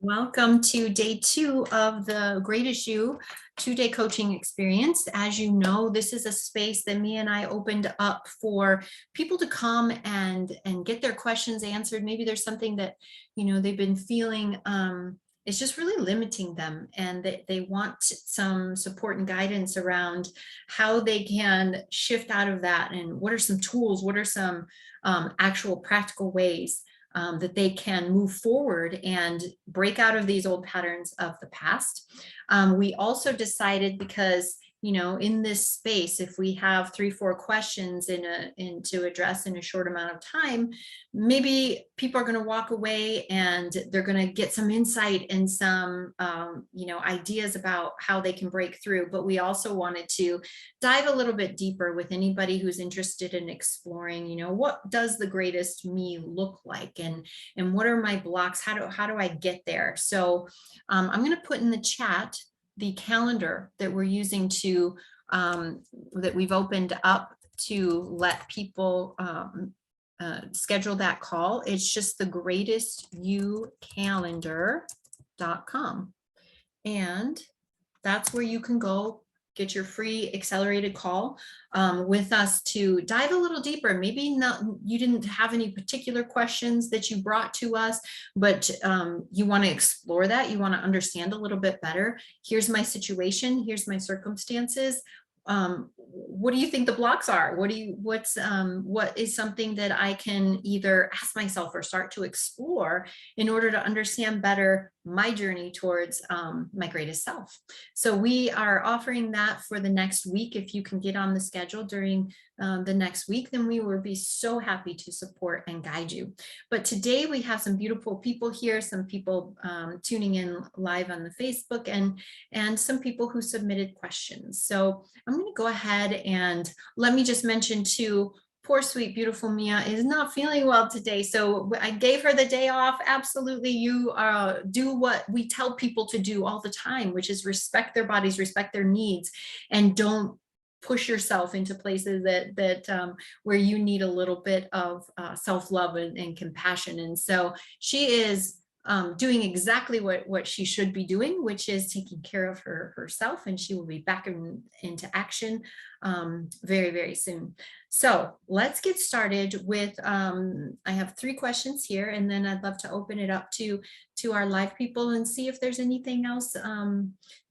Welcome to day 2 of the Great As You 2-day coaching experience. As you know, this is a space that me and I opened up for people to come and get their questions answered. Maybe there's something that, they've been feeling it's just really limiting them, and they want some support and guidance around how they can shift out of that, and what are some tools, what are some actual practical ways that they can move forward and break out of these old patterns of the past. We also decided, because in this space, if we have 3-4 questions in to address in a short amount of time, maybe people are going to walk away and they're going to get some insight and some ideas about how they can break through. But we also wanted to dive a little bit deeper with anybody who's interested in exploring, what does the greatest me look like, and what are my blocks, how do I get there. So I'm going to put in the chat the calendar that we're using to that we've opened up to let people schedule that call. It's just thegreatestyoucalendar.com, and that's where you can go get your free accelerated call with us to dive a little deeper. Maybe not, you didn't have any particular questions that you brought to us, but you want to explore that. You want to understand a little bit better. Here's my situation. Here's my circumstances. What do you think the blocks are? What is something that I can either ask myself or start to explore in order to understand better my journey towards my greatest self? So we are offering that for the next week. If you can get on the schedule during the next week, then we will be so happy to support and guide you. But today we have some beautiful people here, some people tuning in live on the Facebook, and some people who submitted questions. So I'm going to go ahead and let me just mention too, poor sweet beautiful Mia is not feeling well today, so I gave her the day off. Absolutely, you do what we tell people to do all the time, which is respect their bodies, respect their needs, and don't push yourself into places that where you need a little bit of self-love and compassion. And so she is doing exactly what she should be doing, which is taking care of herself, and she will be back into action very, very soon. So let's get started with, I have 3 questions here, and then I'd love to open it up to our live people and see if there's anything else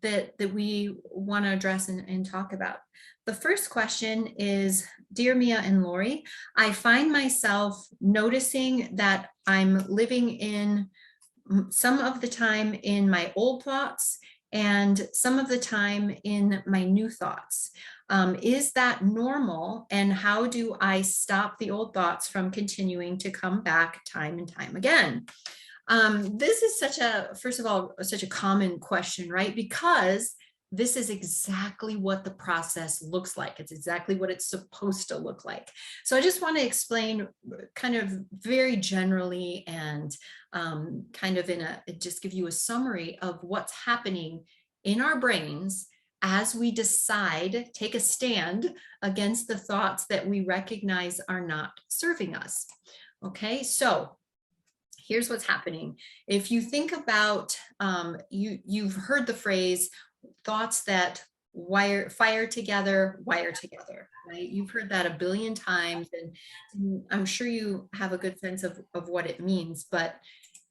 that we want to address and talk about. The first question is, dear Mia and Lori, I find myself noticing that I'm living in some of the time in my old thoughts and some of the time in my new thoughts. Is that normal? And how do I stop the old thoughts from continuing to come back time and time again? This is first of all, such a common question, right? Because this is exactly what the process looks like. It's exactly what it's supposed to look like. So I just want to explain kind of very generally and kind of just give you a summary of what's happening in our brains as we decide, take a stand against the thoughts that we recognize are not serving us. Okay, so here's what's happening. If you think about, you've heard the phrase, thoughts that fire together, wire together, right? You've heard that a billion times, and I'm sure you have a good sense of what it means, but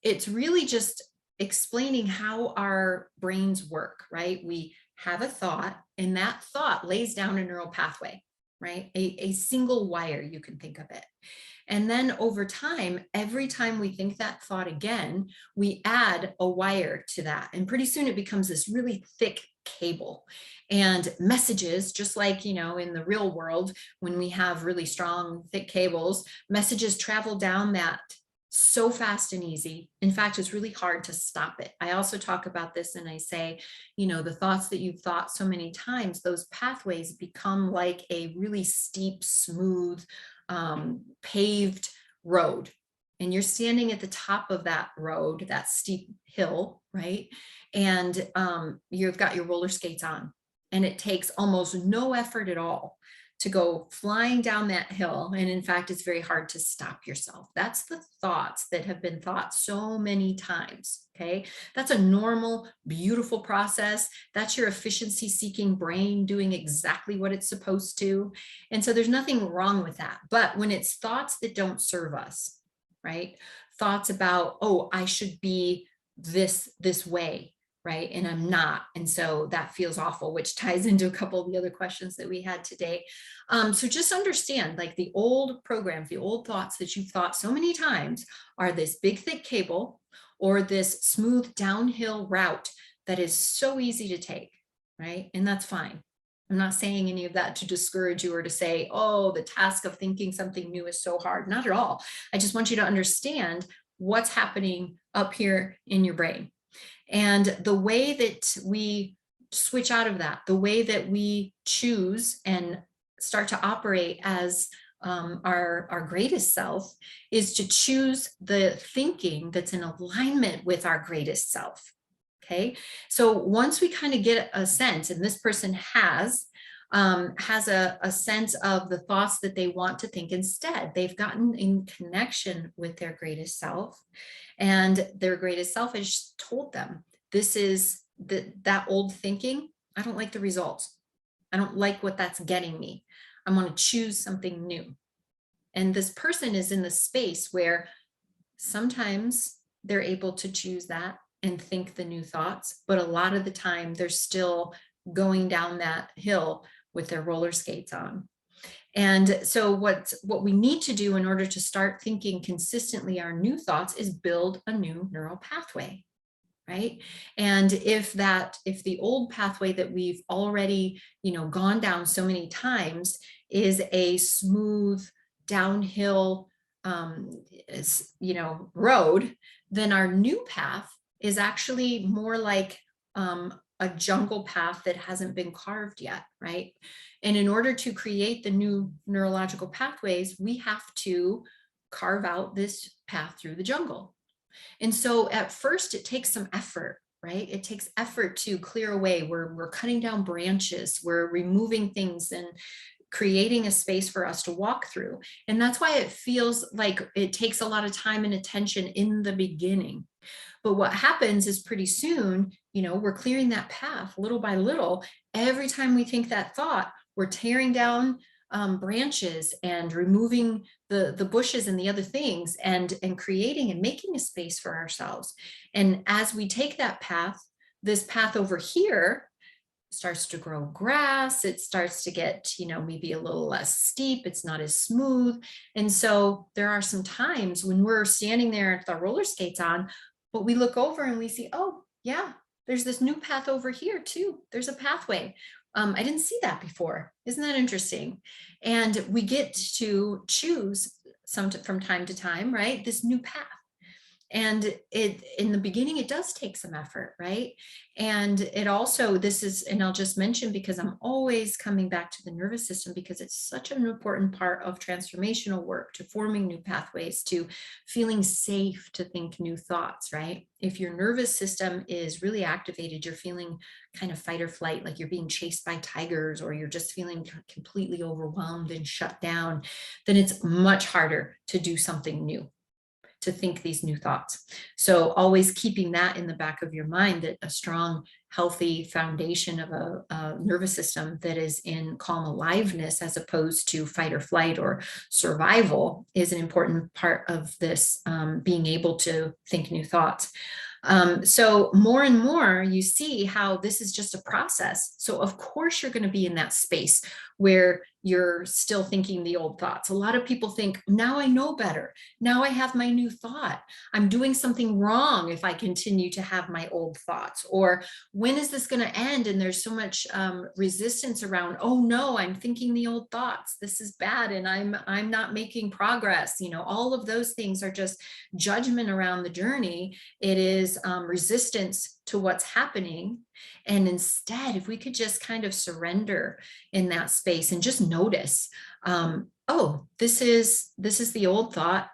it's really just explaining how our brains work, right? We have a thought, and that thought lays down a neural pathway, right? A single wire, you can think of it. And then over time, every time we think that thought again, we add a wire to that. And pretty soon it becomes this really thick cable. And messages, just like, in the real world, when we have really strong, thick cables, messages travel down that so fast and easy. In fact, it's really hard to stop it. I also talk about this, and I say, the thoughts that you've thought so many times, those pathways become like a really steep, smooth, paved road, and you're standing at the top of that road, that steep hill, right? And you've got your roller skates on, and it takes almost no effort at all to go flying down that hill. And in fact, it's very hard to stop yourself. That's the thoughts that have been thought so many times. Okay. That's a normal, beautiful process. That's your efficiency seeking brain doing exactly what it's supposed to. And so there's nothing wrong with that. But when it's thoughts that don't serve us, right? Thoughts about, oh, I should be this way, right? And I'm not. And so that feels awful, which ties into a couple of the other questions that we had today. So just understand, like, the old programs, the old thoughts that you've thought so many times are this big, thick cable or this smooth downhill route that is so easy to take, right? And that's fine. I'm not saying any of that to discourage you or to say, oh, the task of thinking something new is so hard. Not at all. I just want you to understand what's happening up here in your brain. And the way that we switch out of that, the way that we choose and start to operate as our greatest self, is to choose the thinking that's in alignment with our greatest self. Okay. So once we kind of get a sense, and this person has a sense of the thoughts that they want to think instead, they've gotten in connection with their greatest self, and their greatest self has told them, this is that old thinking. I don't like the results. I don't like what that's getting me. I want to choose something new. And this person is in the space where sometimes they're able to choose that and think the new thoughts, but a lot of the time they're still going down that hill with their roller skates on. And so what we need to do in order to start thinking consistently our new thoughts is build a new neural pathway, right? And if the old pathway that we've already, gone down so many times is a smooth downhill, road, then our new path is actually more like a jungle path that hasn't been carved yet, right? And in order to create the new neurological pathways, we have to carve out this path through the jungle. And so at first it takes some effort, right? It takes effort to clear away. We're cutting down branches, we're removing things and creating a space for us to walk through. And that's why it feels like it takes a lot of time and attention in the beginning. But what happens is pretty soon, we're clearing that path little by little. Every time we think that thought, we're tearing down branches and removing the bushes and the other things, and creating and making a space for ourselves. And as we take that path, this path over here starts to grow grass. It starts to get, maybe a little less steep. It's not as smooth. And so there are some times when we're standing there with our roller skates on, but we look over and we see, oh yeah, there's this new path over here too. There's a pathway. I didn't see that before. Isn't that interesting? And we get to choose from time to time, right? This new path. And in the beginning, it does take some effort, right? And it also, and I'll just mention, because I'm always coming back to the nervous system, because it's such an important part of transformational work, to forming new pathways, to feeling safe to think new thoughts, right? If your nervous system is really activated, you're feeling kind of fight or flight, like you're being chased by tigers, or you're just feeling completely overwhelmed and shut down, then it's much harder to do something new, to think these new thoughts. So always keeping that in the back of your mind, that a strong, healthy foundation of a nervous system that is in calm aliveness, as opposed to fight or flight or survival, is an important part of this, being able to think new thoughts. So more and more you see how this is just a process. So of course you're going to be in that space where you're still thinking the old thoughts. A lot of people think, now I know better. Now I have my new thought. I'm doing something wrong if I continue to have my old thoughts. Or when is this going to end? And there's so much resistance around, oh no, I'm thinking the old thoughts. This is bad. And I'm not making progress. All of those things are just judgment around the journey. It is resistance to what's happening. And instead, if we could just kind of surrender in that space and just notice, oh, this is the old thought.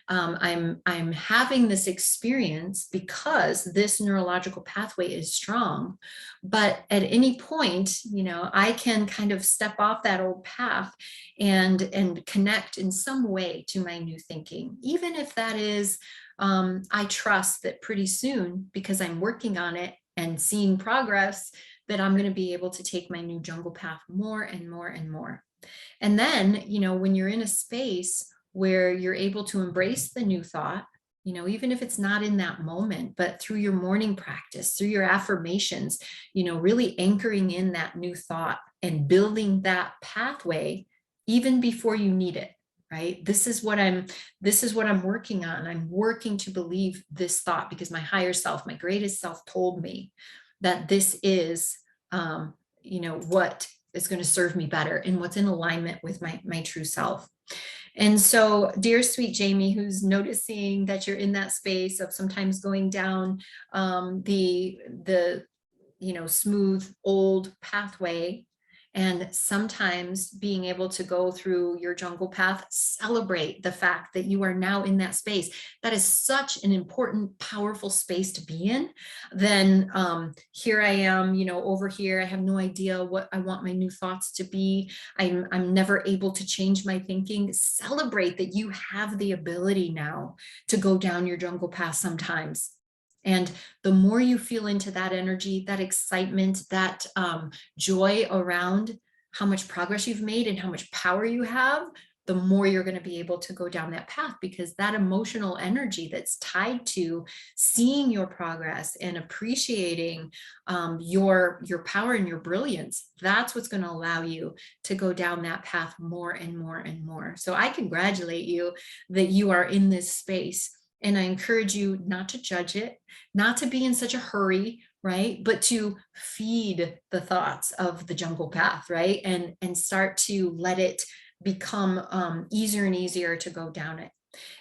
I'm having this experience because this neurological pathway is strong. But at any point, I can kind of step off that old path and connect in some way to my new thinking, even if that is, I trust that pretty soon, because I'm working on it and seeing progress, that I'm going to be able to take my new jungle path more and more and more. And then, when you're in a space where you're able to embrace the new thought, even if it's not in that moment, but through your morning practice, through your affirmations, really anchoring in that new thought and building that pathway even before you need it. Right. This is what I'm working on. I'm working to believe this thought because my higher self, my greatest self told me that this is, what is going to serve me better and what's in alignment with my true self. And so, dear sweet Jamie, who's noticing that you're in that space of sometimes going down the smooth old pathway, and sometimes being able to go through your jungle path, celebrate the fact that you are now in that space. That is such an important, powerful space to be in. Then here I am, over here. I have no idea what I want my new thoughts to be. I'm never able to change my thinking. Celebrate that you have the ability now to go down your jungle path sometimes. And the more you feel into that energy, that excitement, that joy around how much progress you've made and how much power you have, the more you're going to be able to go down that path, because that emotional energy that's tied to seeing your progress and appreciating your power and your brilliance, that's what's going to allow you to go down that path more and more and more. So I congratulate you that you are in this space. And I encourage you not to judge it, not to be in such a hurry, right? But to feed the thoughts of the jungle path, right? And start to let it become easier and easier to go down it.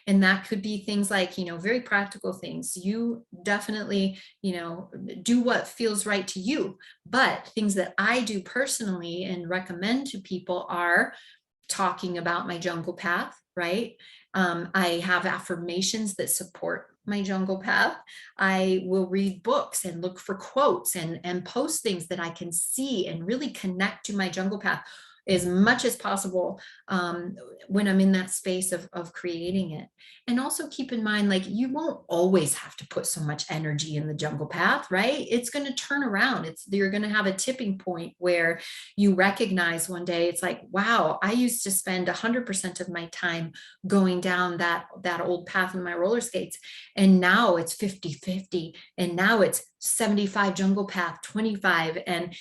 And that could be things like, very practical things. You definitely, do what feels right to you. But things that I do personally and recommend to people are talking about my jungle path, right? I have affirmations that support my jungle path. I will read books and look for quotes and post things that I can see and really connect to my jungle path as much as possible when I'm in that space of creating it. And also keep in mind, like, you won't always have to put so much energy in the jungle path, right? It's going to turn around. You're going to have a tipping point where you recognize one day, it's like, wow, I used to spend 100% of my time going down that old path in my roller skates. And now it's 50-50. And now it's 75 jungle path, 25 and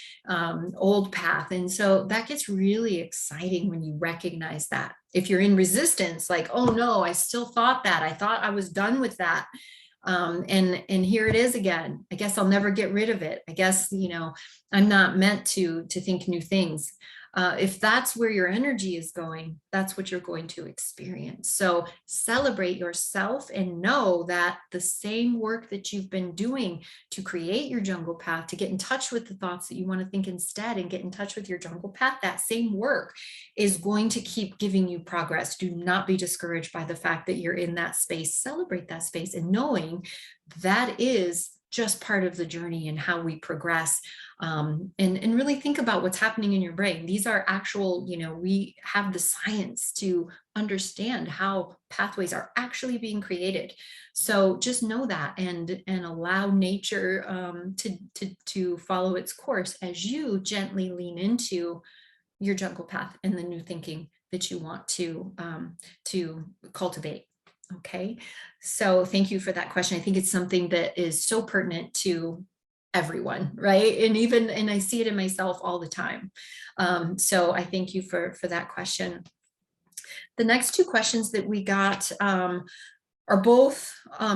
old path. And so that gets really exciting when you recognize that. If you're in resistance, like, oh no, I still thought that, I thought I was done with that. And here it is again. I guess I'll never get rid of it. I guess, I'm not meant to think new things. If that's where your energy is going, that's what you're going to experience. So celebrate yourself and know that the same work that you've been doing to create your jungle path, to get in touch with the thoughts that you want to think instead and get in touch with your jungle path, that same work is going to keep giving you progress. Do not be discouraged by the fact that you're in that space. Celebrate that space and knowing that is just part of the journey and how we progress. And really think about what's happening in your brain. These are actual, we have the science to understand how pathways are actually being created. So just know that and allow nature to follow its course as you gently lean into your jungle path and the new thinking that you want to cultivate. Okay, so thank you for that question. I think it's something that is so pertinent to everyone, right? And I see it in myself all the time. So I thank you for that question. The next two questions that we got are both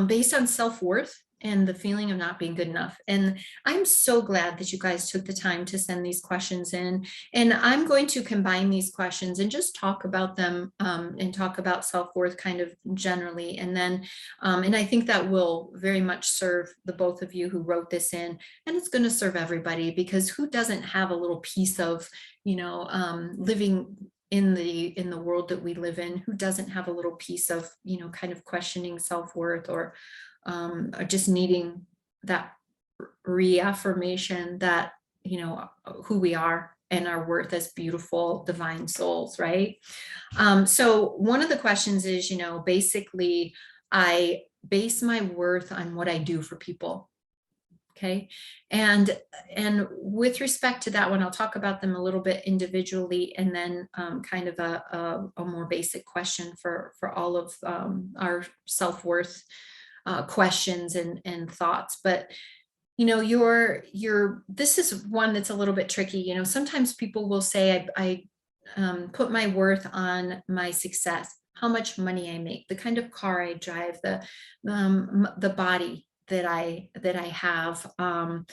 based on self-worth and the feeling of not being good enough. And I'm so glad that you guys took the time to send these questions in. And I'm going to combine these questions and just talk about them and talk about self-worth kind of generally. And then, and I think that will very much serve the both of you who wrote this in, and it's going to serve everybody, because who doesn't have a little piece of, living in the world that we live in, who doesn't have a little piece of, kind of questioning self-worth, or just needing that reaffirmation that, who we are and our worth as beautiful divine souls, right? So one of the questions is, basically, I base my worth on what I do for people. Okay. And with respect to that one, I'll talk about them a little bit individually, and then kind of a more basic question for all of our self-worth questions and thoughts. But this is one that's a little bit tricky. Sometimes people will say, I put my worth on my success, how much money I make, the kind of car I drive, the body that I have, my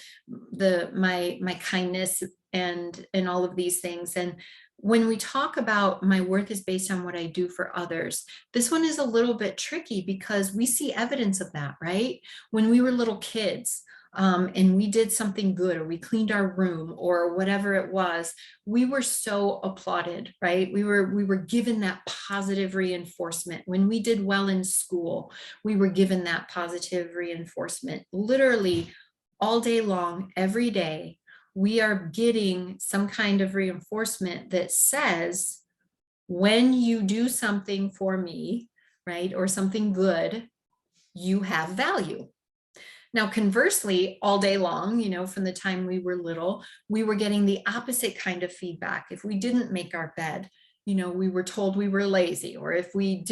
kindness, and all of these things. And when we talk about my worth is based on what I do for others, this one is a little bit tricky because we see evidence of that, right? When we were little kids, and we did something good, or we cleaned our room, or whatever it was, we were so applauded, right? We were given that positive reinforcement. When we did well in school, we were given that positive reinforcement. Literally all day long, every day, we are getting some kind of reinforcement that says, when you do something for me, right, or something good, you have value. Now, conversely, all day long, from the time we were little, we were getting the opposite kind of feedback. If we didn't make our bed, we were told we were lazy, or if we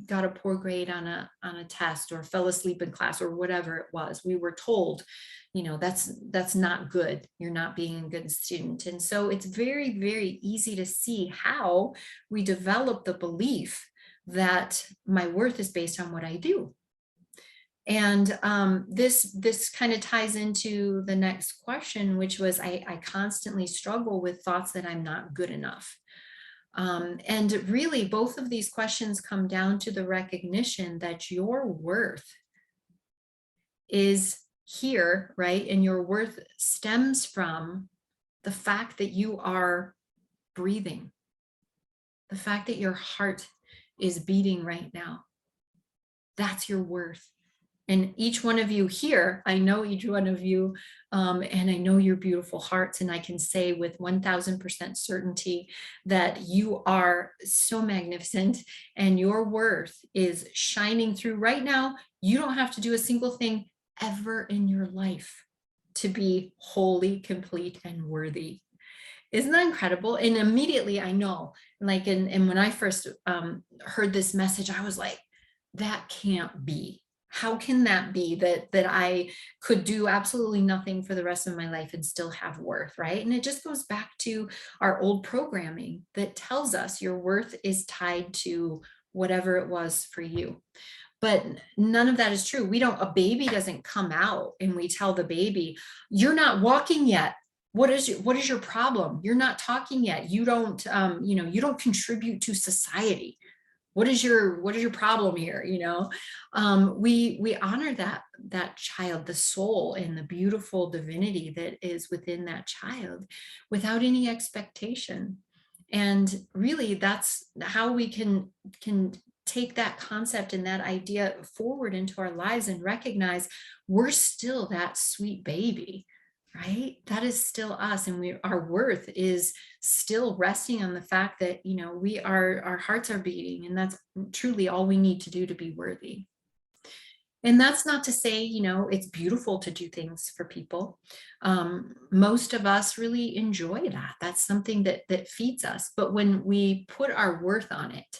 got a poor grade on a test, or fell asleep in class, or whatever it was, we were told, that's not good. You're not being a good student. And so it's very, very easy to see how we develop the belief that my worth is based on what I do. And this kind of ties into the next question, which was, I constantly struggle with thoughts that I'm not good enough. And really, both of these questions come down to the recognition that your worth is here, right? And your worth stems from the fact that you are breathing, the fact that your heart is beating right now. That's your worth. And each one of you here, I know each one of you, and I know your beautiful hearts, and I can say with 1000% certainty that you are so magnificent, and your worth is shining through right now. You don't have to do a single thing ever in your life to be wholly, complete, and worthy. Isn't that incredible? And immediately I know, like, and when I first heard this message, I was like, that can't be. How can that be that I could do absolutely nothing for the rest of my life and still have worth, right? And it just goes back to our old programming that tells us your worth is tied to whatever it was for you. But none of that is true. A baby doesn't come out and we tell the baby, you're not walking yet. What is your problem? You're not talking yet. You don't, you don't contribute to society. What is your problem here? We honor that child, the soul and the beautiful divinity that is within that child, without any expectation. And really, that's how we can take that concept and that idea forward into our lives and recognize we're still that sweet baby, right? That is still us. And our worth is still resting on the fact that, our hearts are beating, and that's truly all we need to do to be worthy. And that's not to say, it's beautiful to do things for people. Most of us really enjoy that. That's something that feeds us. But when we put our worth on it,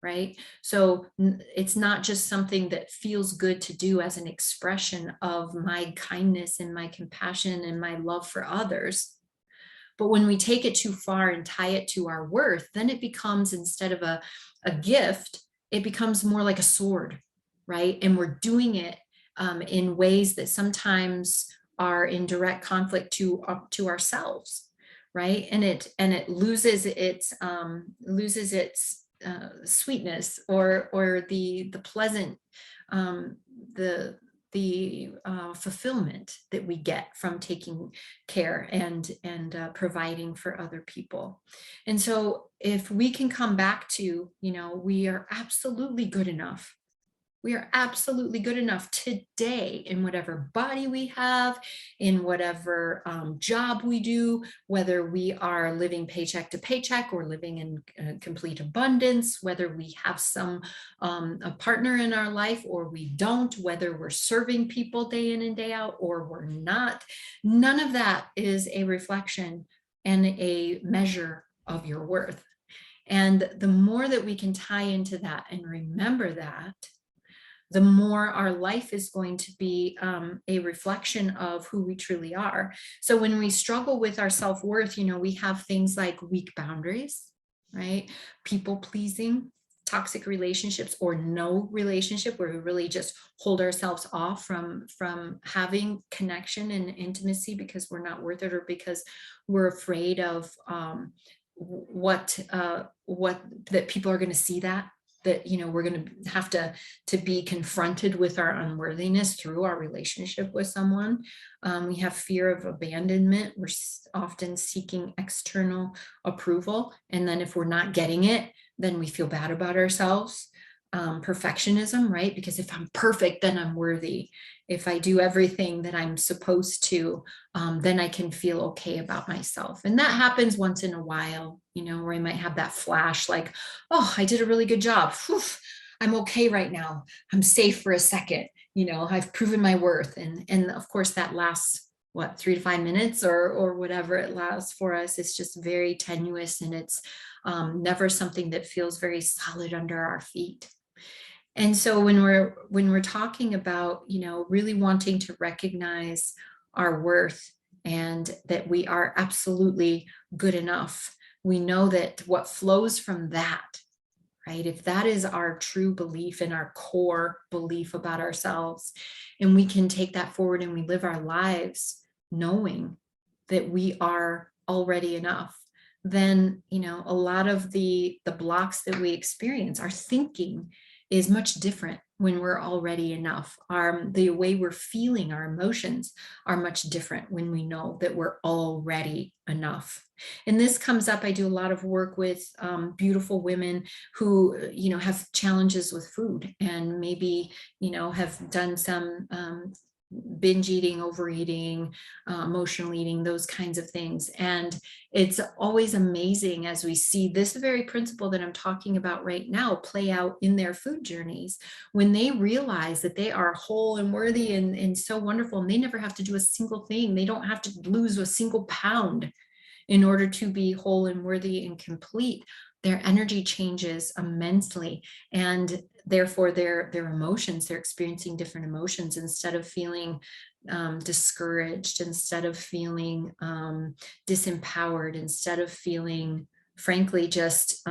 right? So it's not just something that feels good to do as an expression of my kindness and my compassion and my love for others. But when we take it too far and tie it to our worth, then it becomes, instead of a gift, it becomes more like a sword, right? And we're doing it in ways that sometimes are in direct conflict to ourselves, right? And it loses its sweetness, or the pleasant, the fulfillment that we get from taking care and providing for other people. And so if we can come back to, we are absolutely good enough. We are absolutely good enough today in whatever body we have, in whatever job we do, whether we are living paycheck to paycheck or living in complete abundance, whether we have a partner in our life or we don't, whether we're serving people day in and day out or we're not. None of that is a reflection and a measure of your worth. And the more that we can tie into that and remember that, the more our life is going to be a reflection of who we truly are. So when we struggle with our self-worth, we have things like weak boundaries, right? People pleasing, toxic relationships, or no relationship where we really just hold ourselves off from having connection and intimacy because we're not worth it, or because we're afraid of what that people are going to see that we're going to have to be confronted with our unworthiness through our relationship with someone. We have fear of abandonment. We're often seeking external approval. And then if we're not getting it, then we feel bad about ourselves. Perfectionism, right? Because if I'm perfect, then I'm worthy. If I do everything that I'm supposed to, then I can feel okay about myself. And that happens once in a while, where I might have that flash like, oh, I did a really good job. Whew, I'm okay right now. I'm safe for a second. I've proven my worth. And of course that lasts 3 to 5 minutes or whatever it lasts for us. It's just very tenuous, and it's never something that feels very solid under our feet. And so when we're talking about, really wanting to recognize our worth and that we are absolutely good enough, we know that what flows from that, right? If that is our true belief and our core belief about ourselves, and we can take that forward and we live our lives knowing that we are already enough, then, a lot of the blocks that we experience, our thinking is much different when we're already enough. The way we're feeling, our emotions are much different when we know that we're already enough. And this comes up, I do a lot of work with beautiful women who, have challenges with food and maybe, have done some binge eating, overeating, emotional eating, those kinds of things. And it's always amazing as we see this very principle that I'm talking about right now play out in their food journeys, when they realize that they are whole and worthy and so wonderful, and they never have to do a single thing. They don't have to lose a single pound in order to be whole and worthy and complete. Their energy changes immensely, and therefore their emotions, they're experiencing different emotions. Instead of feeling discouraged, instead of feeling disempowered, instead of feeling, frankly, just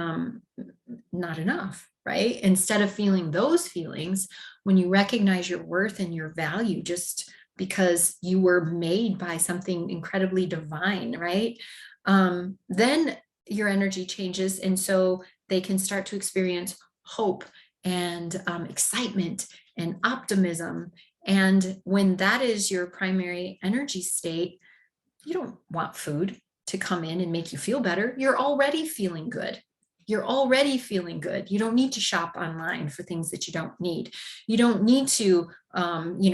not enough, right? Instead of feeling those feelings, when you recognize your worth and your value just because you were made by something incredibly divine, right? Then your energy changes, and so they can start to experience hope and excitement and optimism. And when that is your primary energy state, you don't want food to come in and make you feel better. You're already feeling good. You're already feeling good. You don't need to shop online for things that you don't need. You don't need to,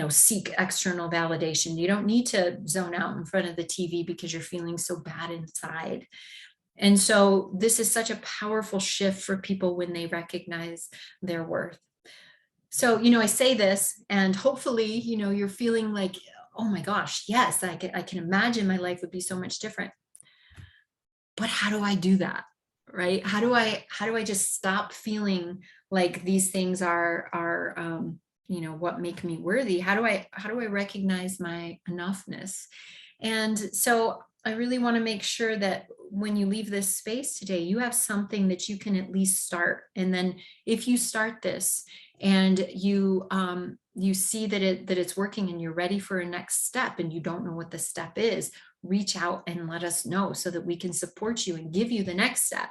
seek external validation. You don't need to zone out in front of the TV because you're feeling so bad inside. And so this is such a powerful shift for people when they recognize their worth. So, I say this and hopefully, you're feeling like, oh my gosh, yes, I can imagine my life would be so much different. But how do I do that? Right? How do I just stop feeling like these things are what make me worthy? How do I recognize my enoughness? And so I really want to make sure that when you leave this space today, you have something that you can at least start. And then if you start this and you see that it's working and you're ready for a next step and you don't know what the step is, reach out and let us know so that we can support you and give you the next step.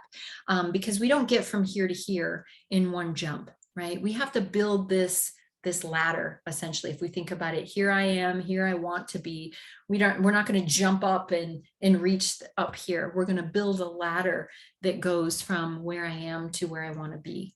Because we don't get from here to here in one jump, right? We have to build this this ladder, essentially. If we think about it, here I am, here I want to be. We're not going to jump up and reach up here. We're going to build a ladder that goes from where I am to where I want to be.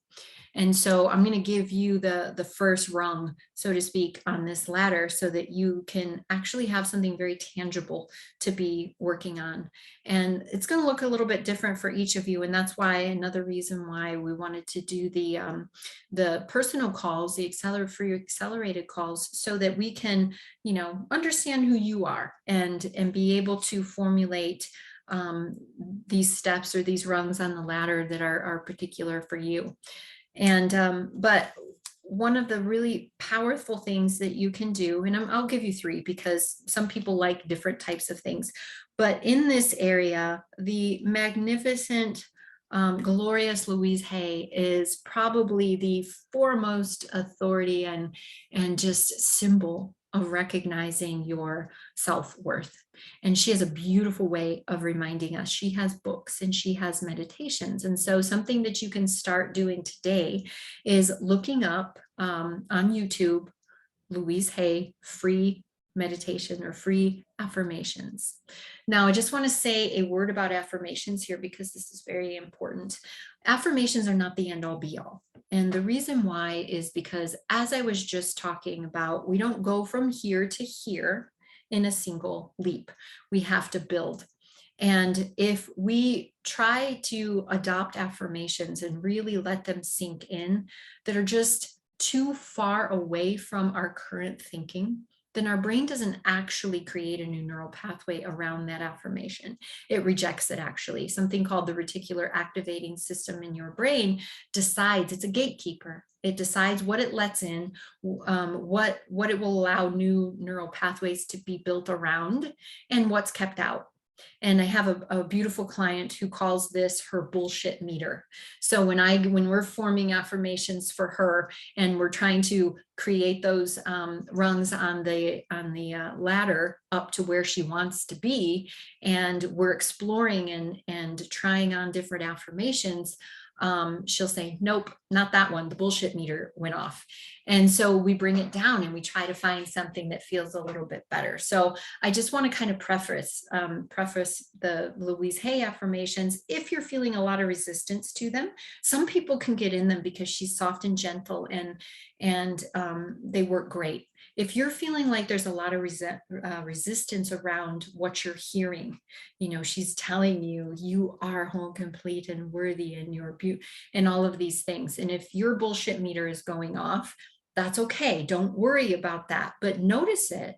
And so I'm going to give you the first rung, so to speak, on this ladder so that you can actually have something very tangible to be working on. And it's going to look a little bit different for each of you. And that's why another reason why we wanted to do the personal calls, the free accelerated calls, so that we can, you know, understand who you are and be able to formulate these steps or these rungs on the ladder that are particular for you. And but one of the really powerful things that you can do, and I'll give you three because some people like different types of things, but in this area, the magnificent, glorious Louise Hay is probably the foremost authority and just symbol of recognizing your self-worth. And she has a beautiful way of reminding us. She has books and she has meditations. And so something that you can start doing today is looking up on YouTube, Louise Hay free meditation or free affirmations. Now, I just want to say a word about affirmations here because this is very important. Affirmations are not the end all be all. And the reason why is because, as I was just talking about, we don't go from here to here in a single leap. We have to build. And if we try to adopt affirmations and really let them sink in that are just too far away from our current thinking, then our brain doesn't actually create a new neural pathway around that affirmation. It rejects it actually. Something called the reticular activating system in your brain decides, it's a gatekeeper. It decides what it lets in, what it will allow new neural pathways to be built around, and what's kept out. And I have a beautiful client who calls this her bullshit meter. So when we're forming affirmations for her and we're trying to create those rungs on the ladder up to where she wants to be, and we're exploring and trying on different affirmations, she'll say, nope, not that one. The bullshit meter went off. And so we bring it down and we try to find something that feels a little bit better. So I just want to kind of preface the Louise Hay affirmations. If you're feeling a lot of resistance to them, some people can get in them because she's soft and gentle and they work great. If you're feeling like there's a lot of resistance around what you're hearing, you know, she's telling you, you are whole, complete, and worthy, and you're beautiful, and all of these things. And if your bullshit meter is going off, that's okay. Don't worry about that, but notice it.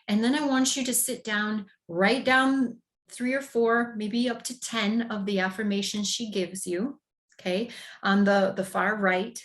And then I want you to sit down, write down 3 or 4, maybe up to 10 of the affirmations she gives you. Okay. On the far right,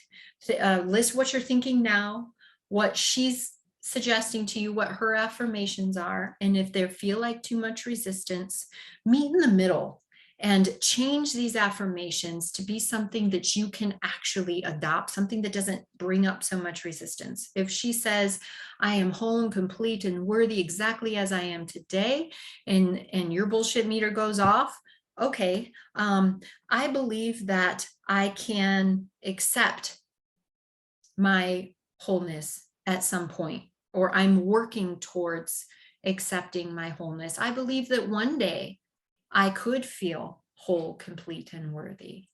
list what you're thinking now, what she's suggesting to you, what her affirmations are. And if they feel like too much resistance, meet in the middle and change these affirmations to be something that you can actually adopt, something that doesn't bring up so much resistance. If she says, I am whole and complete and worthy exactly as I am today, and your bullshit meter goes off, okay, I believe that I can accept my wholeness at some point, or I'm working towards accepting my wholeness. I believe that one day I could feel whole, complete, and worthy.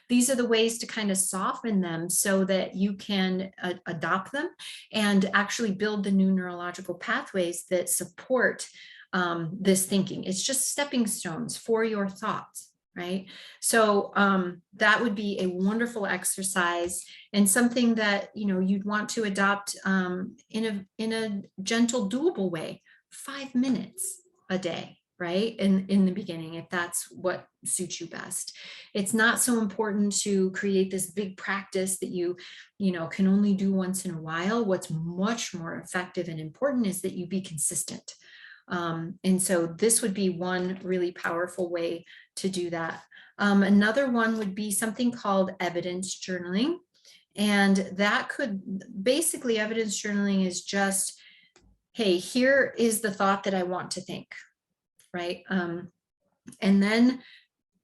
These are the ways to kind of soften them so that you can adopt them and actually build the new neurological pathways that support this thinking. It's just stepping stones for your thoughts, right? So that would be a wonderful exercise and something that, you know, you'd want to adopt in a gentle, doable way, 5 minutes a day, right? In the beginning, if that's what suits you best. It's not so important to create this big practice that you know, can only do once in a while. What's much more effective and important is that you be consistent. And so this would be one really powerful way to do that. Another one would be something called evidence journaling. And that could basically, evidence journaling is just, hey, here is the thought that I want to think, right? And then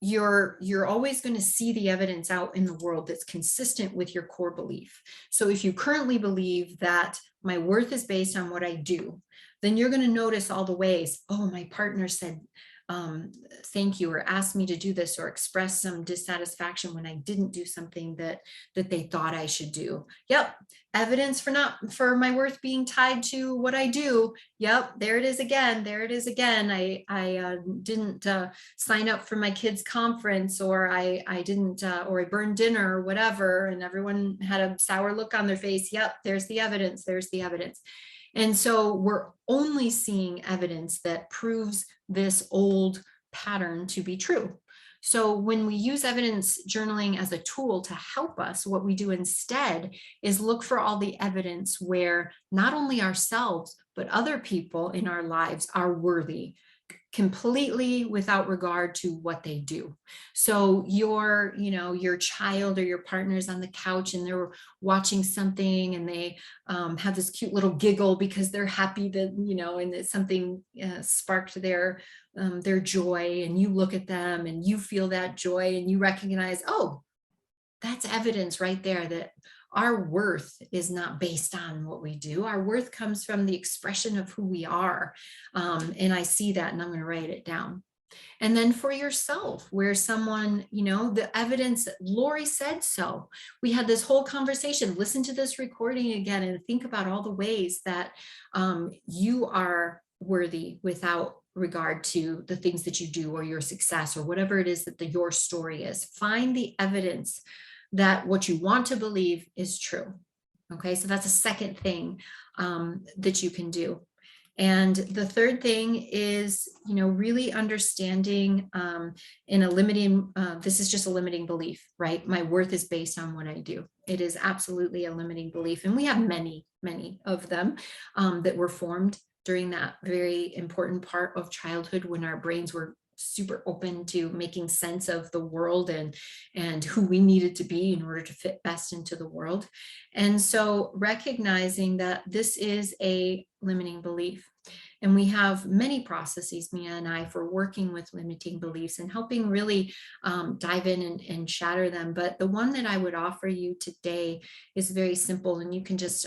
you're always going to see the evidence out in the world that's consistent with your core belief. So if you currently believe that my worth is based on what I do, then you're going to notice all the ways, oh, my partner said thank you, or asked me to do this, or expressed some dissatisfaction when I didn't do something that they thought I should do. Yep, evidence for my worth being tied to what I do. Yep, there it is again. There it is again. I didn't sign up for my kids' conference, or I didn't, or I burned dinner or whatever, and everyone had a sour look on their face. Yep, there's the evidence. There's the evidence. And so we're only seeing evidence that proves this old pattern to be true. So when we use evidence journaling as a tool to help us, what we do instead is look for all the evidence where not only ourselves, but other people in our lives are worthy, completely without regard to what they do. So your child or your partner is on the couch and they're watching something, and they have this cute little giggle because they're happy that, and that something sparked their joy, and you look at them and you feel that joy and you recognize, oh, that's evidence right there that our worth is not based on what we do. Our worth comes from the expression of who we are. And I see that, and I'm going to write it down. And then for yourself, where someone, the evidence, Lori said so. We had this whole conversation. Listen to this recording again and think about all the ways that you are worthy without regard to the things that you do, or your success, or whatever it is that your story is. Find the evidence that what you want to believe is true. Okay, so that's a second thing that you can do. And the third thing is, really understanding in a limiting, this is just a limiting belief, right? My worth is based on what I do. It is absolutely a limiting belief. And we have many, many of them that were formed during that very important part of childhood when our brains were super open to making sense of the world and who we needed to be in order to fit best into the world. And so recognizing that this is a limiting belief. And we have many processes, Mia and I, for working with limiting beliefs and helping really dive in and shatter them. But the one that I would offer you today is very simple, and you can just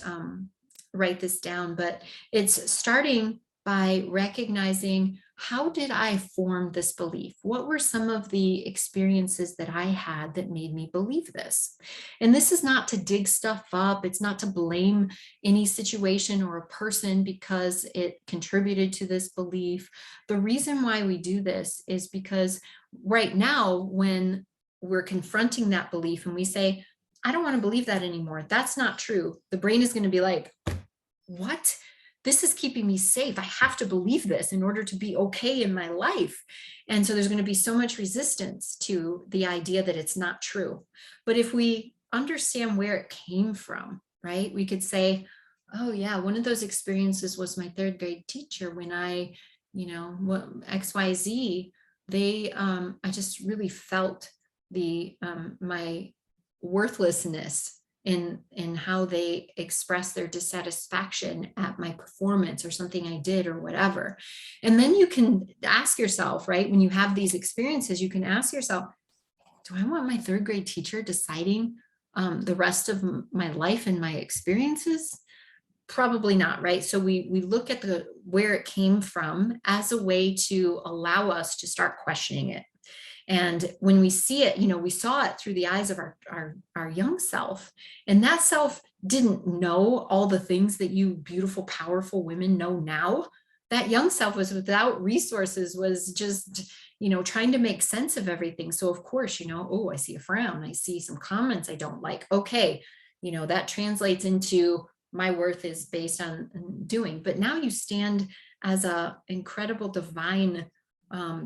write this down, but it's starting by recognizing, how did I form this belief? What were some of the experiences that I had that made me believe this? And this is not to dig stuff up. It's not to blame any situation or a person because it contributed to this belief. The reason why we do this is because right now, when we're confronting that belief and we say, I don't want to believe that anymore, that's not true, the brain is going to be like, what? This is keeping me safe. I have to believe this in order to be okay in my life. And so there's going to be so much resistance to the idea that it's not true. But if we understand where it came from, right, we could say, oh yeah, one of those experiences was my third grade teacher when I, XYZ, I just really felt my worthlessness in how they express their dissatisfaction at my performance or something I did or whatever. And then you can ask yourself, right, when you have these experiences, you can ask yourself, do I want my third grade teacher deciding the rest of my life and my experiences? Probably not, right? So we look at where it came from as a way to allow us to start questioning it. And when we see it, we saw it through the eyes of our young self, and that self didn't know all the things that you beautiful, powerful women know now. That young self was without resources, was just, trying to make sense of everything. So of course, oh, I see a frown. I see some comments I don't like. Okay. That translates into my worth is based on doing, but now you stand as a incredible, divine,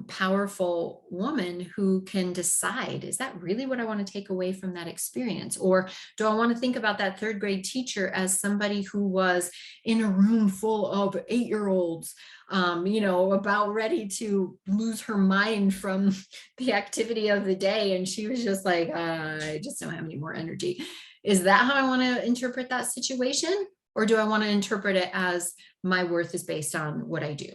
powerful woman who can decide, is that really what I want to take away from that experience? Or do I want to think about that third grade teacher as somebody who was in a room full of 8-year-olds, about ready to lose her mind from the activity of the day. And she was just like, I just don't have any more energy. Is that how I want to interpret that situation? Or do I want to interpret it as my worth is based on what I do?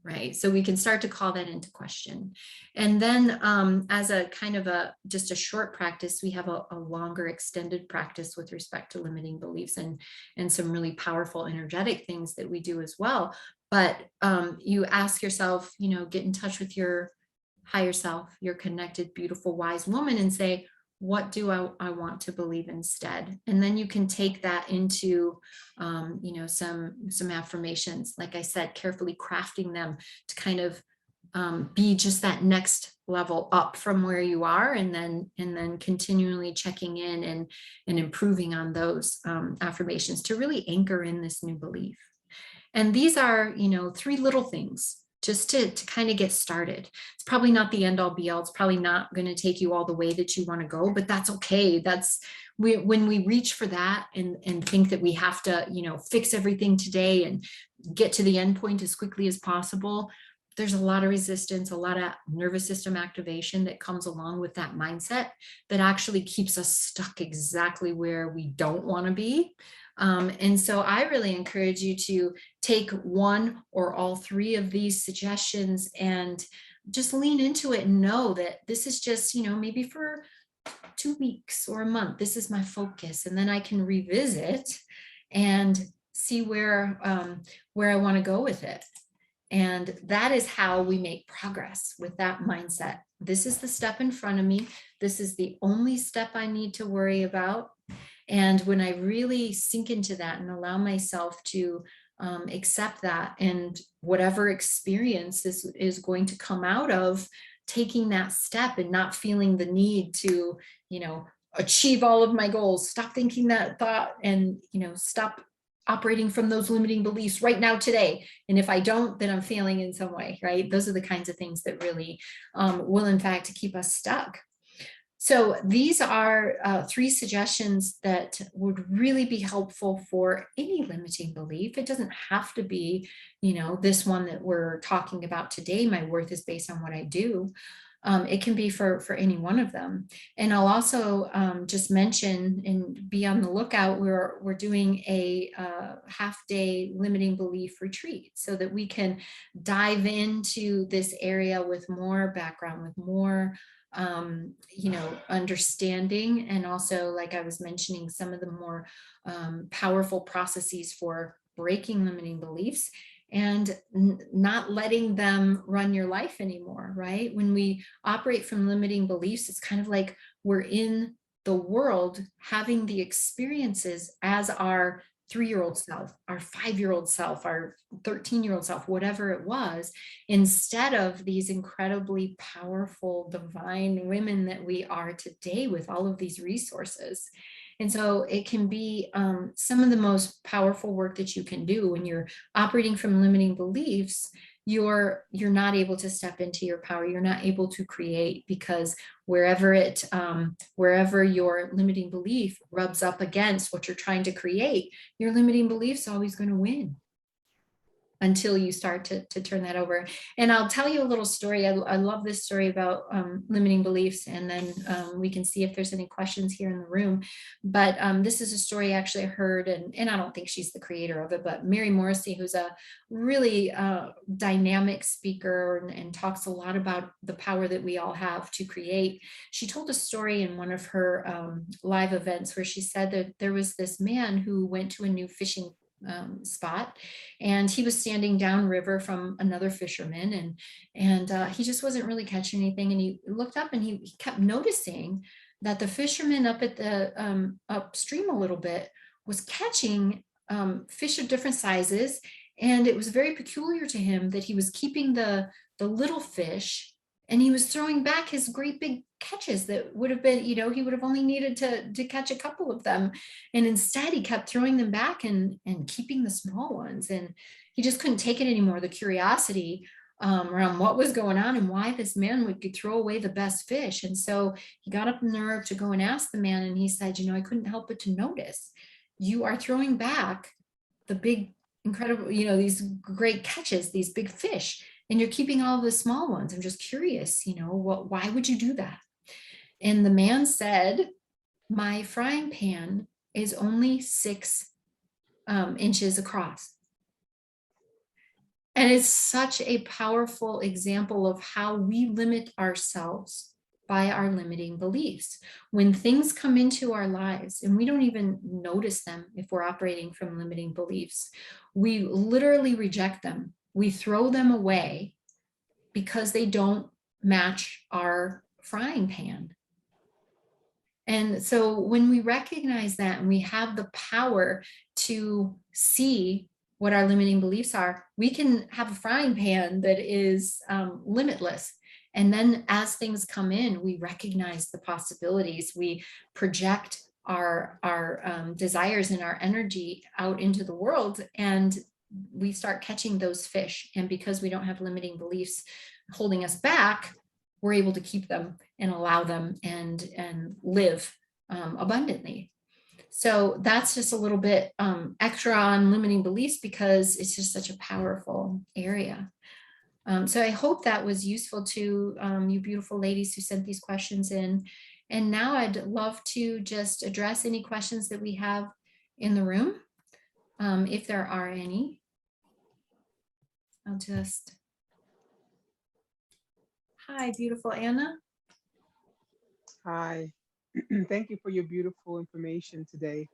right? So we can start to call that into question. And then as a kind of just a short practice, we have a longer extended practice with respect to limiting beliefs, and some really powerful energetic things that we do as well. But you ask yourself, get in touch with your higher self, your connected, beautiful, wise woman, and say, what do I want to believe instead? And then you can take that into, some affirmations, like I said, carefully crafting them to kind of be just that next level up from where you are, and then continually checking in and improving on those affirmations to really anchor in this new belief. And these are, three little things just to kind of get started. It's probably not the end all be all. It's probably not going to take you all the way that you want to go, but that's okay. When we reach for that and think that we have to, fix everything today and get to the end point as quickly as possible, there's a lot of resistance, a lot of nervous system activation that comes along with that mindset that actually keeps us stuck exactly where we don't want to be. And so I really encourage you to take one or all three of these suggestions and just lean into it and know that this is just, maybe for 2 weeks or a month, this is my focus. And then I can revisit and see where I want to go with it. And that is how we make progress with that mindset. This is the step in front of me. This is the only step I need to worry about. And when I really sink into that and allow myself to accept that, and whatever experience is going to come out of taking that step and not feeling the need to, achieve all of my goals, stop thinking that thought, and, stop operating from those limiting beliefs right now today. And if I don't, then I'm failing in some way, right? Those are the kinds of things that really will, in fact, keep us stuck. So these are three suggestions that would really be helpful for any limiting belief. It doesn't have to be, this one that we're talking about today, my worth is based on what I do. It can be for any one of them. And I'll also just mention and be on the lookout. We're doing a half-day limiting belief retreat so that we can dive into this area with more background, with more understanding, and also, like I was mentioning, some of the more powerful processes for breaking limiting beliefs and not letting them run your life anymore, right? When we operate from limiting beliefs, it's kind of like we're in the world having the experiences as our 3-year-old self, our 5-year-old self, our 13-year-old self, whatever it was, instead of these incredibly powerful, divine women that we are today with all of these resources. And so it can be some of the most powerful work that you can do when you're operating from limiting beliefs. You're not able to step into your power. You're not able to create, because wherever your limiting belief rubs up against what you're trying to create, your limiting belief's always going to win until you start to turn that over. And I'll tell you a little story. I love this story about limiting beliefs, and then we can see if there's any questions here in the room. But this is a story actually I heard, and I don't think she's the creator of it, but Mary Morrissey, who's a really dynamic speaker and talks a lot about the power that we all have to create. She told a story in one of her live events where she said that there was this man who went to a new fishing spot, and he was standing downriver from another fisherman, and he just wasn't really catching anything. And he looked up and he kept noticing that the fisherman up at the upstream a little bit was catching fish of different sizes, and it was very peculiar to him that he was keeping the little fish, and he was throwing back his great big catches that would have been, he would have only needed to catch a couple of them. And instead he kept throwing them back and keeping the small ones. And he just couldn't take it anymore. The curiosity around what was going on and why this man would throw away the best fish. And so he got up the nerve to go and ask the man, and he said, I couldn't help but to notice you are throwing back the big, incredible, these great catches, these big fish, and you're keeping all the small ones. I'm just curious, why would you do that? And the man said, my frying pan is only 6 inches across. And it's such a powerful example of how we limit ourselves by our limiting beliefs. When things come into our lives and we don't even notice them if we're operating from limiting beliefs, we literally reject them. We throw them away because they don't match our frying pan. And so when we recognize that and we have the power to see what our limiting beliefs are, we can have a frying pan that is limitless. And then as things come in, we recognize the possibilities. We project our desires and our energy out into the world, and we start catching those fish. And because we don't have limiting beliefs holding us back, we're able to keep them and allow them and live abundantly. So that's just a little bit extra on limiting beliefs because it's just such a powerful area. So I hope that was useful to you beautiful ladies who sent these questions in. And now I'd love to just address any questions that we have in the room, if there are any. I'll just. Hi, beautiful Anna. Hi. Thank you for your beautiful information today.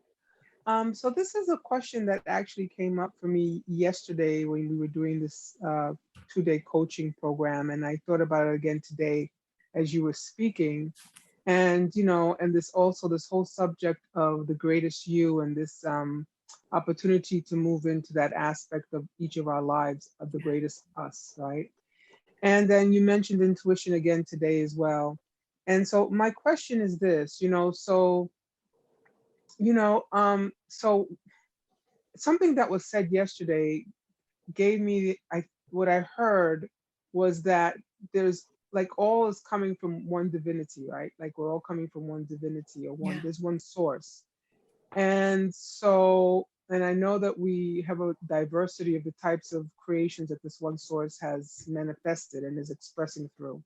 So this is a question that actually came up for me yesterday when we were doing this 2-day coaching program, and I thought about it again today as you were speaking. And and this also this whole subject of the greatest you and this opportunity to move into that aspect of each of our lives of the greatest us, right? And then you mentioned intuition again today as well. And so my question is this, so something that was said yesterday gave me what I heard was that there's like all is coming from one divinity, right? Like we're all coming from one divinity or Yeah. there's one source. And so, and I know that we have a diversity of the types of creations that this one source has manifested and is expressing through.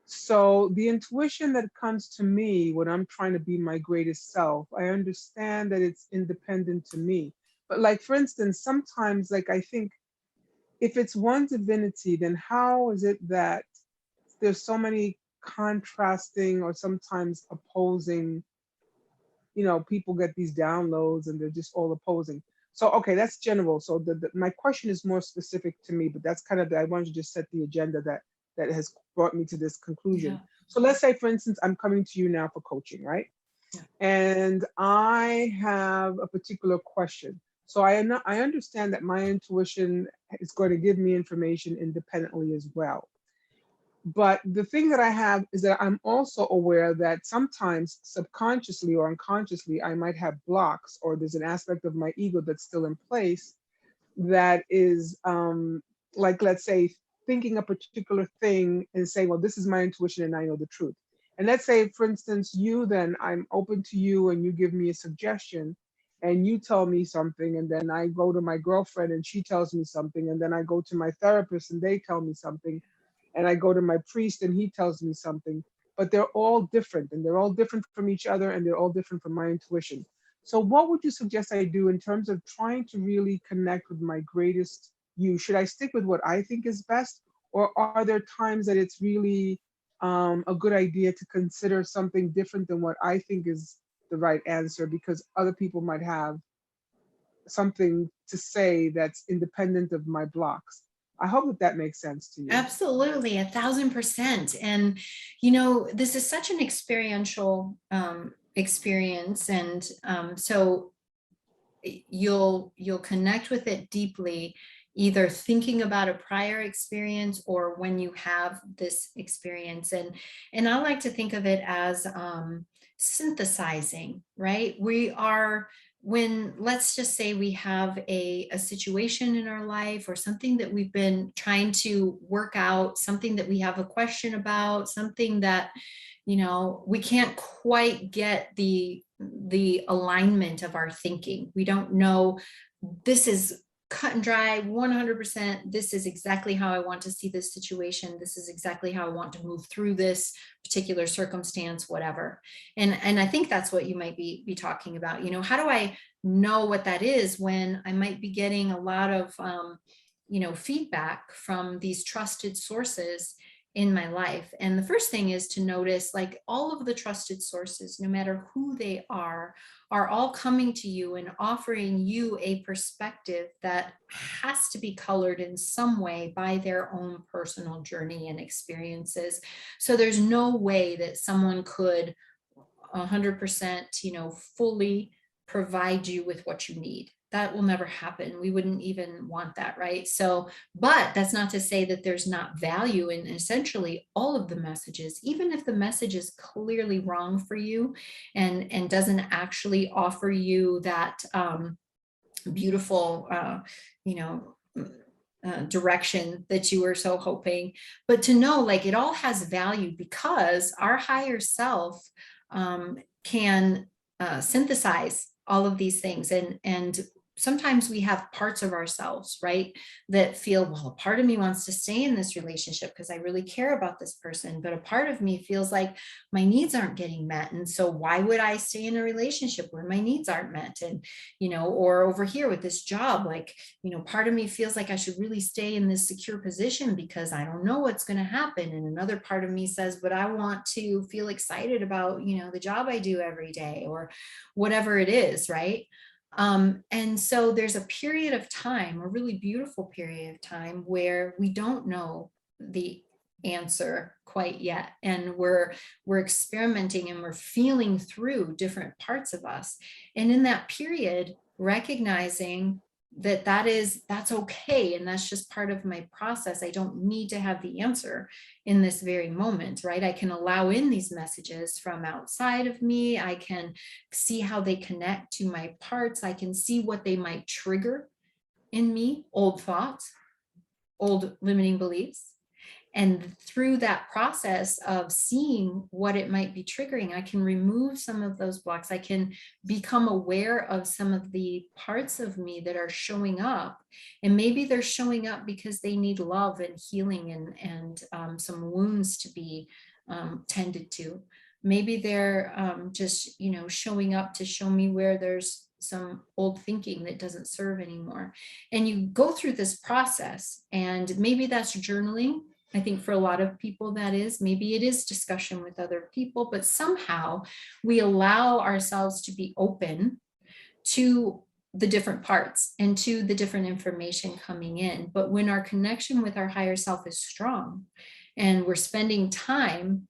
So the intuition that comes to me when I'm trying to be my greatest self, I understand that it's independent to me. But like for instance, sometimes like I think if it's one divinity, then how is it that there's so many contrasting or sometimes opposing, people get these downloads and they're just all opposing. So okay, that's general. So my question is more specific to me, but that's kind of I wanted to just set the agenda that has brought me to this conclusion. Yeah. So let's say, for instance, I'm coming to you now for coaching, right? Yeah. And I have a particular question. So I understand that my intuition is going to give me information independently as well. But the thing that I have is that I'm also aware that sometimes subconsciously or unconsciously, I might have blocks or there's an aspect of my ego that's still in place that is like, let's say, thinking a particular thing and saying, well, this is my intuition and I know the truth. And let's say, for instance, I'm open to you and you give me a suggestion and you tell me something, and then I go to my girlfriend and she tells me something, and then I go to my therapist and they tell me something, and I go to my priest and he tells me something. But they're all different, and they're all different from each other, and they're all different from my intuition. So, what would you suggest I do in terms of trying to really connect with my greatest you? Should I stick with what I think is best, or are there times that it's really a good idea to consider something different than what I think is the right answer because other people might have something to say that's independent of my blocks? I hope that that makes sense to you. Absolutely, 1,000%. And this is such an experiential experience, and so you'll connect with it deeply, either thinking about a prior experience or when you have this experience. And I like to think of it as synthesizing, right? We are, when, let's just say we have a situation in our life or something that we've been trying to work out, something that we have a question about, something that we can't quite get the alignment of our thinking. We don't know, this is cut and dry 100%, this is exactly how I want to see this situation, this is exactly how I want to move through this particular circumstance, whatever. And I think that's what you might be talking about. How do I know what that is when I might be getting a lot of feedback from these trusted sources in my life. And the first thing is to notice, like, all of the trusted sources, no matter who they are all coming to you and offering you a perspective that has to be colored in some way by their own personal journey and experiences. So there's no way that someone could 100%, fully provide you with what you need. That will never happen. We wouldn't even want that, right? So, but that's not to say that there's not value in essentially all of the messages, even if the message is clearly wrong for you and doesn't actually offer you that beautiful, direction that you were so hoping. But to know, like, it all has value because our higher self can synthesize all of these things, and sometimes we have parts of ourselves, right, that feel, well, a part of me wants to stay in this relationship because I really care about this person, but a part of me feels like my needs aren't getting met, and so why would I stay in a relationship where my needs aren't met? And or over here with this job, like, part of me feels like I should really stay in this secure position because I don't know what's going to happen, and another part of me says, but I want to feel excited about the job I do every day, or whatever it is, right? And so there's a period of time, a really beautiful period of time, where we don't know the answer quite yet, and we're experimenting and we're feeling through different parts of us. And in that period, recognizing that that's okay, and that's just part of my process. I don't need to have the answer in this very moment, right? I can allow in these messages from outside of me. I can see how they connect to my parts. I can see what they might trigger in me, old thoughts, old limiting beliefs. And through that process of seeing what it might be triggering, I can remove some of those blocks. I can become aware of some of the parts of me that are showing up. And maybe they're showing up because they need love and healing and some wounds to be tended to. Maybe they're just, showing up to show me where there's some old thinking that doesn't serve anymore. And you go through this process, and maybe that's journaling. I think for a lot of people that is, maybe it is discussion with other people, but somehow we allow ourselves to be open to the different parts and to the different information coming in. But when our connection with our higher self is strong and we're spending time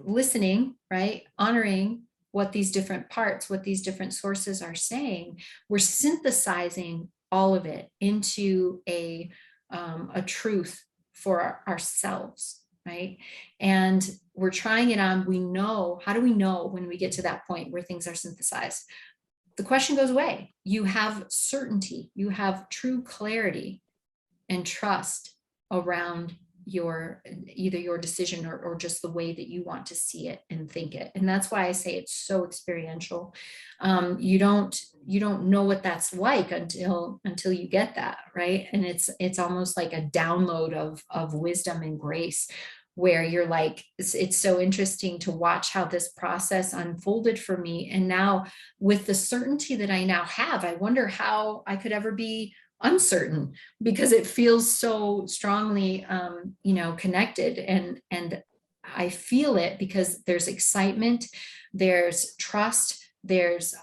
listening, right, honoring what these different parts, what these different sources are saying, we're synthesizing all of it into a truth for ourselves, right? And we're trying it on. We know, how do we know when we get to that point where things are synthesized? The question goes away. You have certainty, you have true clarity and trust around either your decision or just the way that you want to see it and think it. And that's why I say it's so experiential. You don't know what that's like until you get that, right? And it's almost like a download of wisdom and grace, where you're like, it's so interesting to watch how this process unfolded for me. And now, with the certainty that I now have, I wonder how I could ever be uncertain, because it feels so strongly connected, and I feel it because there's excitement, there's trust, there's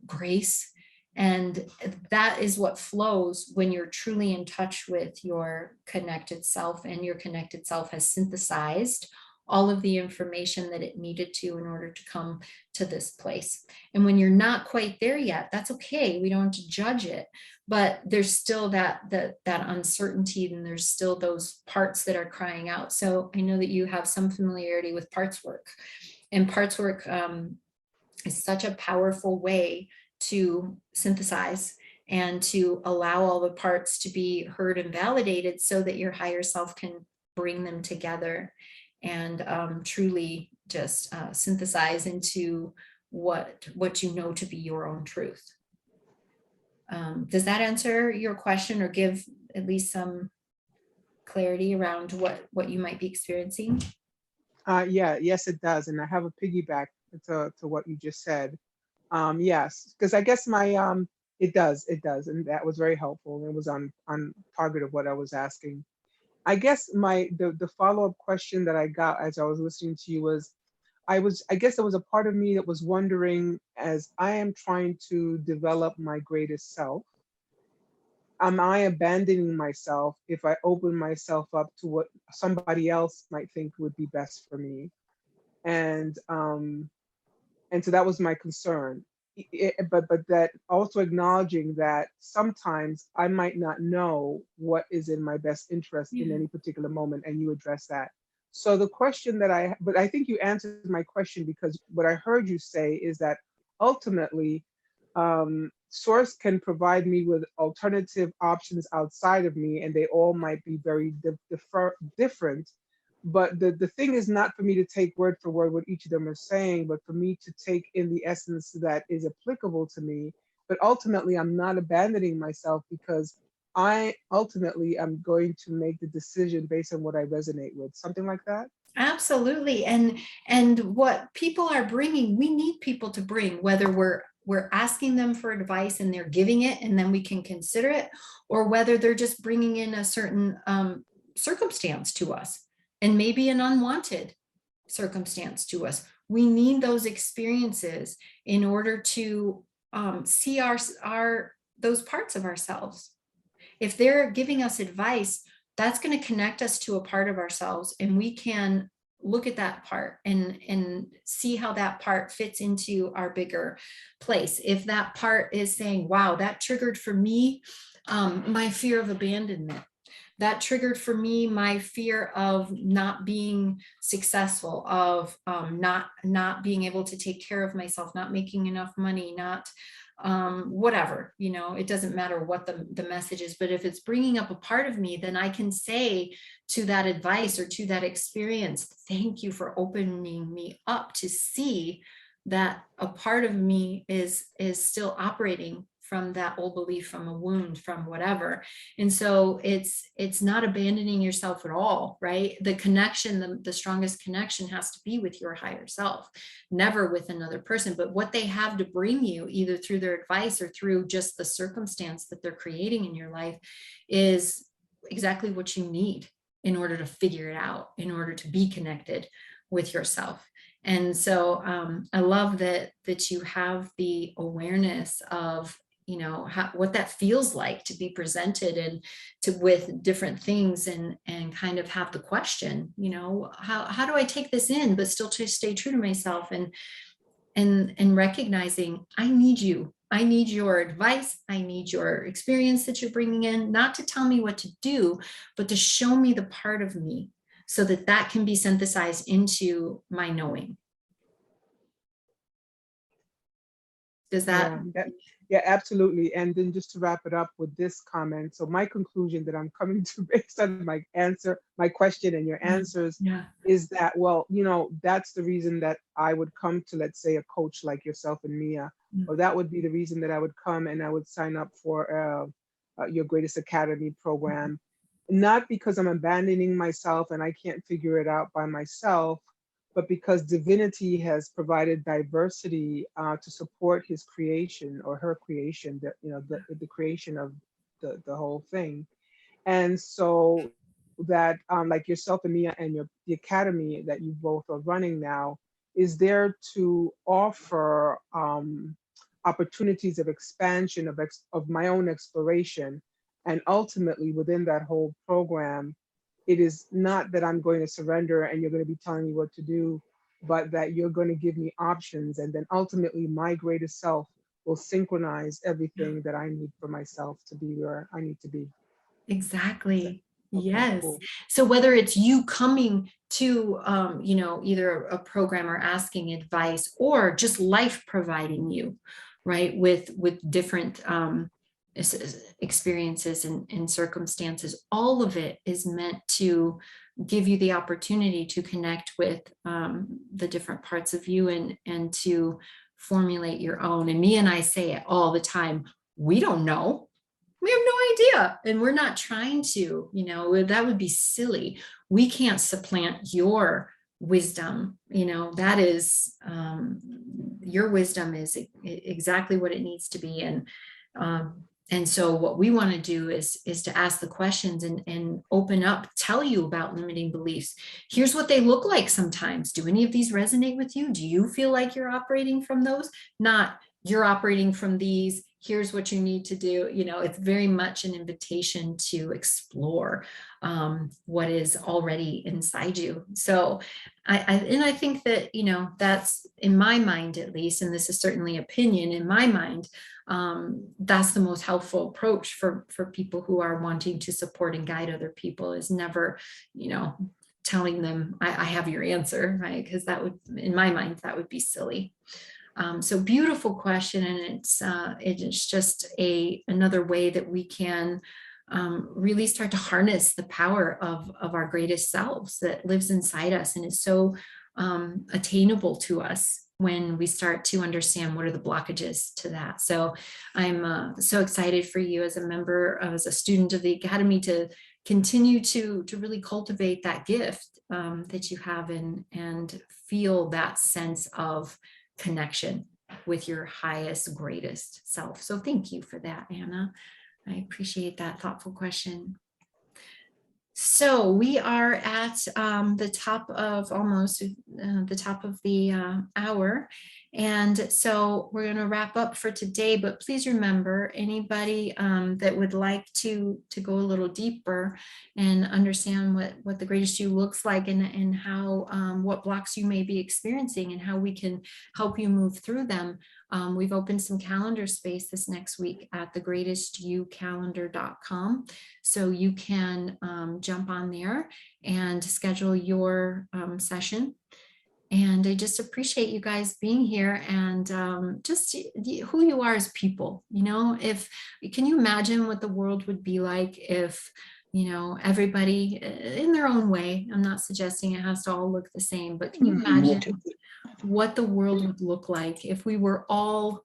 grace, and that is what flows when you're truly in touch with your connected self, and your connected self has synthesized all of the information that it needed to in order to come to this place. And when you're not quite there yet, that's okay. We don't have to judge it, but there's still that uncertainty, and there's still those parts that are crying out. So I know that you have some familiarity with parts work, and parts work is such a powerful way to synthesize and to allow all the parts to be heard and validated, so that your higher self can bring them together and truly just synthesize into what you know to be your own truth. Does that answer your question, or give at least some clarity around what you might be experiencing? Yes, it does. And I have a piggyback to what you just said. Yes, because I guess my It does, it does. And that was very helpful. And it was on target of what I was asking. I guess the follow-up question that I got as I was listening to you was, I guess there was a part of me that was wondering, as I am trying to develop my greatest self, am I abandoning myself if I open myself up to what somebody else might think would be best for me? And so that was my concern. But that also acknowledging that sometimes I might not know what is in my best interest in Yeah. any particular moment, and you address that. So the question that but I think you answered my question, because what I heard you say is that ultimately, Source can provide me with alternative options outside of me, and they all might be very different. But the thing is not for me to take word for word what each of them are saying, but for me to take in the essence that is applicable to me. But ultimately, I'm not abandoning myself, because I ultimately am going to make the decision based on what I resonate with. Something like that. Absolutely. And what people are bringing, we need people to bring, whether we're asking them for advice and they're giving it and then we can consider it, or whether they're just bringing in a certain circumstance to us, and maybe an unwanted circumstance to us. We need those experiences in order to see those parts of ourselves. If they're giving us advice, that's going to connect us to a part of ourselves, and we can look at that part and see how that part fits into our bigger place. If that part is saying, wow, that triggered for me my fear of abandonment, that triggered for me my fear of not being successful, of not being able to take care of myself, not making enough money, not whatever, it doesn't matter what the message is. But if it's bringing up a part of me, then I can say to that advice or to that experience, thank you for opening me up to see that a part of me is still operating from that old belief, from a wound, from whatever. And so it's not abandoning yourself at all, right? The connection, the strongest connection has to be with your higher self, never with another person. But what they have to bring you, either through their advice or through just the circumstance that they're creating in your life, is exactly what you need in order to figure it out, in order to be connected with yourself. And so I love that you have the awareness of what that feels like to be presented and with different things, and kind of have the question, how do I take this in but still to stay true to myself, and recognizing I need you. I need your advice. I need your experience that you're bringing in, not to tell me what to do, but to show me the part of me so that can be synthesized into my knowing. Does that? Yeah, absolutely. And then just to wrap it up with this comment. So my conclusion that I'm coming to based on my question and your answers, Yeah. is that, well, that's the reason that I would come to, let's say, a coach like yourself and Mia, or that would be the reason that I would come and I would sign up for your Greatest Academy program. Not because I'm abandoning myself and I can't figure it out by myself, but because divinity has provided diversity to support his creation, or her creation, the creation of the whole thing. And so that, like yourself and Mia and the academy that you both are running now, is there to offer opportunities of expansion of my own exploration. And ultimately within that whole program, it is not that I'm going to surrender and you're going to be telling me what to do, but that you're going to give me options. And then ultimately my greatest self will synchronize everything that I need for myself to be where I need to be. Exactly. Okay, Yes. cool. So whether it's you coming to, either a program or asking advice, or just life providing you, right, with different experiences and circumstances, all of it is meant to give you the opportunity to connect with the different parts of you, and to formulate your own. And me and I say it all the time. We don't know. We have no idea, and we're not trying to, that would be silly. We can't supplant your wisdom. That is your wisdom is exactly what it needs to be. And so what we want to do is to ask the questions and open up, tell you about limiting beliefs. Here's what they look like sometimes. Do any of these resonate with you? Do you feel like you're operating from those? Not you're operating from these. Here's what you need to do. You know, it's very much an invitation to explore what is already inside you. So I think that, you know, that's in my mind, at least, and this is certainly opinion in my mind, that's the most helpful approach for people who are wanting to support and guide other people, is never, you know, telling them I have your answer, right? Because that would, in my mind, that would be silly. So beautiful question, and it is just another way that we can really start to harness the power of our greatest selves that lives inside us and is so attainable to us when we start to understand what are the blockages to that. So I'm so excited for you as a member, as a student of the Academy, to continue to really cultivate that gift that you have and feel that sense of connection with your highest, greatest self. So thank you for that, Anna. I appreciate that thoughtful question. So we are at the top of the top of the hour. And so we're going to wrap up for today, but please remember, anybody that would like to go a little deeper and understand what the greatest you looks like, and how what blocks you may be experiencing and how we can help you move through them. We've opened some calendar space this next week at thegreatestyoucalendar.com. So you can jump on there and schedule your session. And I just appreciate you guys being here, and just who you are as people. You know, can you imagine what the world would be like if, you know, everybody in their own way, I'm not suggesting it has to all look the same, but can you imagine what the world would look like if we were all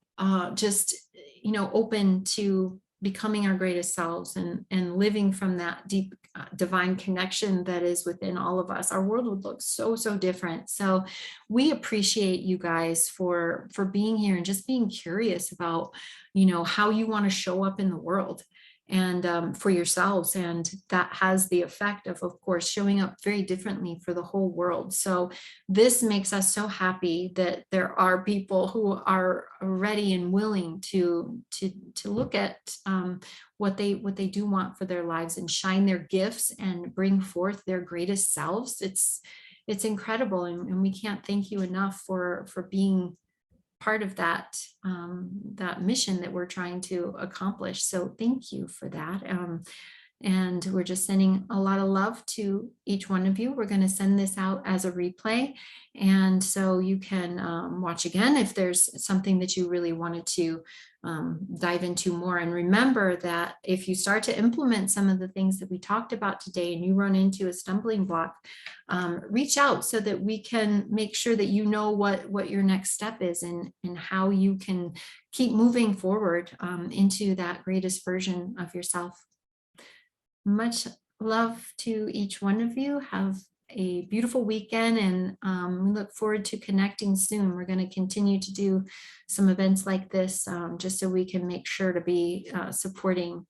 just, you know, open to becoming our greatest selves and living from that deep divine connection that is within all of us? Our world would look so different. So we appreciate you guys for being here and just being curious about, you know, how you want to show up in the world and for yourselves. And that has the effect of course, showing up very differently for the whole world. So this makes us so happy that there are people who are ready and willing to look at what they do want for their lives and shine their gifts and bring forth their greatest selves. It's incredible, and we can't thank you enough for being part of that that mission that we're trying to accomplish. So thank you for that. And we're just sending a lot of love to each one of you. We're going to send this out as a replay, and so you can watch again if there's something that you really wanted to dive into more. And remember that if you start to implement some of the things that we talked about today and you run into a stumbling block, reach out so that we can make sure that you know what your next step is and how you can keep moving forward into that greatest version of yourself. Much love to each one of you. Have a beautiful weekend, and we look forward to connecting soon. We're going to continue to do some events like this just so we can make sure to be supporting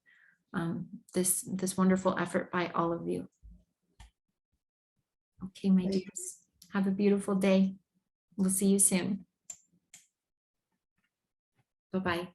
this wonderful effort by all of you. Okay, my dears, have a beautiful day. We'll see you soon. Bye-bye.